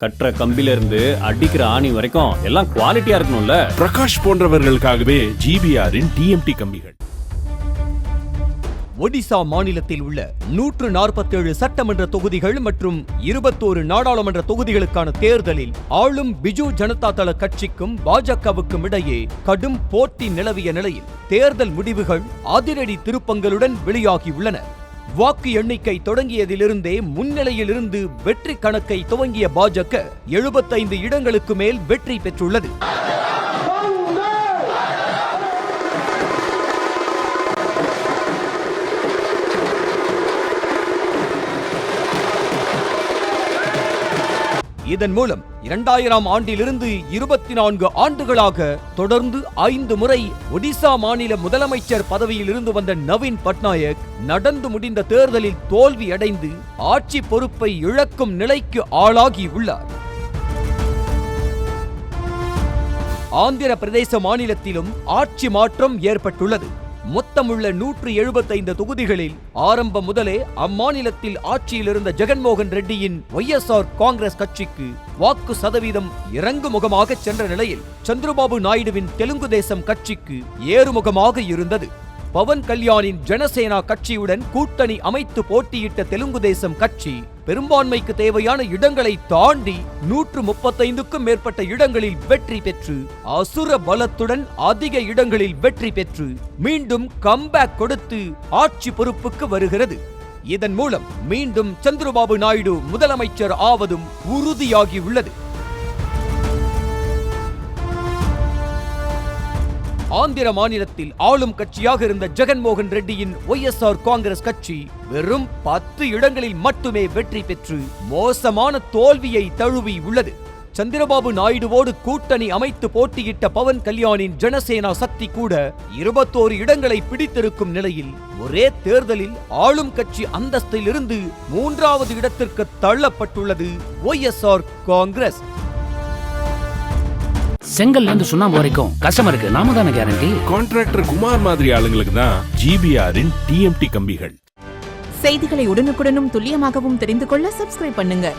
கட்டுற கம்பில இருந்து அடிக்கிற ஆணி வரைக்கும் எல்லாம் குவாலிட்டியா இருக்கணும்ல. பிரகாஷ் போன்றவர்களுக்காகவே ஜிபிஆரின் டிஎம்டி கம்பிகள். ஒடிசா மாநிலத்தில் உள்ள 147 சட்டமன்ற தொகுதிகள் மற்றும் 21 நாடாளுமன்ற தொகுதிகளுக்கான தேர்தலில் ஆளும் பிஜு ஜனதா தள கட்சிக்கும் பாஜகவுக்கும் இடையே கடும் போட்டி நிலவிய நிலையில் தேர்தல் முடிவுகள் அதிரடி திருப்பங்களுடன் வெளியாகியுள்ளன. வாக்கு எண்ணிக்கை தொடங்கியதிலிருந்தே முன்னிலையில் இருந்து வெற்றி கணக்கை துவங்கிய பாஜக 75 இடங்களுக்கு மேல் வெற்றி பெற்றுள்ளது. இதன் மூலம் 2000 ஆண்டிலிருந்து 24 ஆண்டுகளாக தொடர்ந்து 5 முறை ஒடிசா மாநில முதலமைச்சர் பதவியில் இருந்து வந்த நவீன் பட்நாயக் நடந்து முடிந்த தேர்தலில் தோல்வியடைந்து ஆட்சி பொறுப்பை இழக்கும் நிலைக்கு ஆளாகியுள்ளார். ஆந்திர பிரதேச மாநிலத்திலும் ஆட்சி மாற்றம் ஏற்பட்டுள்ளது. மொத்தமுள்ள 175 தொகுதிகளில் ஆரம்பம் முதலே அம்மாநிலத்தில் ஆட்சியில் இருந்த ஜெகன்மோகன் ரெட்டியின் ஒய்எஸ்ஆர் காங்கிரஸ் கட்சிக்கு வாக்கு சதவீதம் இறங்குமுகமாக சென்ற நிலையில் சந்திரபாபு நாயுடுவின் தெலுங்கு தேசம் கட்சிக்கு ஏறுமுகமாக இருந்தது. பவன் கல்யாணின் ஜனசேனா கட்சியுடன் கூட்டணி அமைத்து போட்டியிட்ட தெலுங்கு தேசம் கட்சி பெரும்பான்மைக்கு தேவையான இடங்களை தாண்டி 135க்கும் மேற்பட்ட இடங்களில் வெற்றி பெற்று அசுர பலத்துடன் அதிக இடங்களில் வெற்றி பெற்று மீண்டும் கம்பேக் கொடுத்து ஆட்சி பொறுப்புக்கு வருகிறது. இதன் மூலம் மீண்டும் சந்திரபாபு நாயுடு முதலமைச்சர் ஆவதும் உறுதியாகியுள்ளது. ஆந்திர மாநிலத்தில் ஆளும் கட்சியாக இருந்த ஜெகன்மோகன் ரெட்டியின் ஒய்எஸ்ஆர் காங்கிரஸ் கட்சி வெறும் 10 இடங்களில் மட்டுமே வெற்றி பெற்று மோசமான தோல்வியை தழுவி உள்ளது. சந்திரபாபு நாயுடுவோடு கூட்டணி அமைத்து போட்டியிட்ட பவன் கல்யாணின் ஜனசேனா சக்தி கூட 21 இடங்களை பிடித்திருக்கும் நிலையில் ஒரே தேர்தலில் ஆளும் கட்சி அந்தஸ்தில் இருந்து 3வது இடத்திற்கு தள்ளப்பட்டுள்ளது ஒய்எஸ்ஆர் காங்கிரஸ். செங்கல்ல இருந்து சுண்ணாம்பு வரைக்கும் கஸ்டமருக்கு நாம தானே கேரண்டி. கான்ட்ராக்டர் குமார் மாதிரி ஆளுங்களுக்கு தான் ஜிபிஆரின் டிஎம்டி கம்பிகள். செய்திகளை உடனுக்குடனும் துல்லியமாகவும் தெரிந்து கொள்ள சப்ஸ்கிரைப் பண்ணுங்க.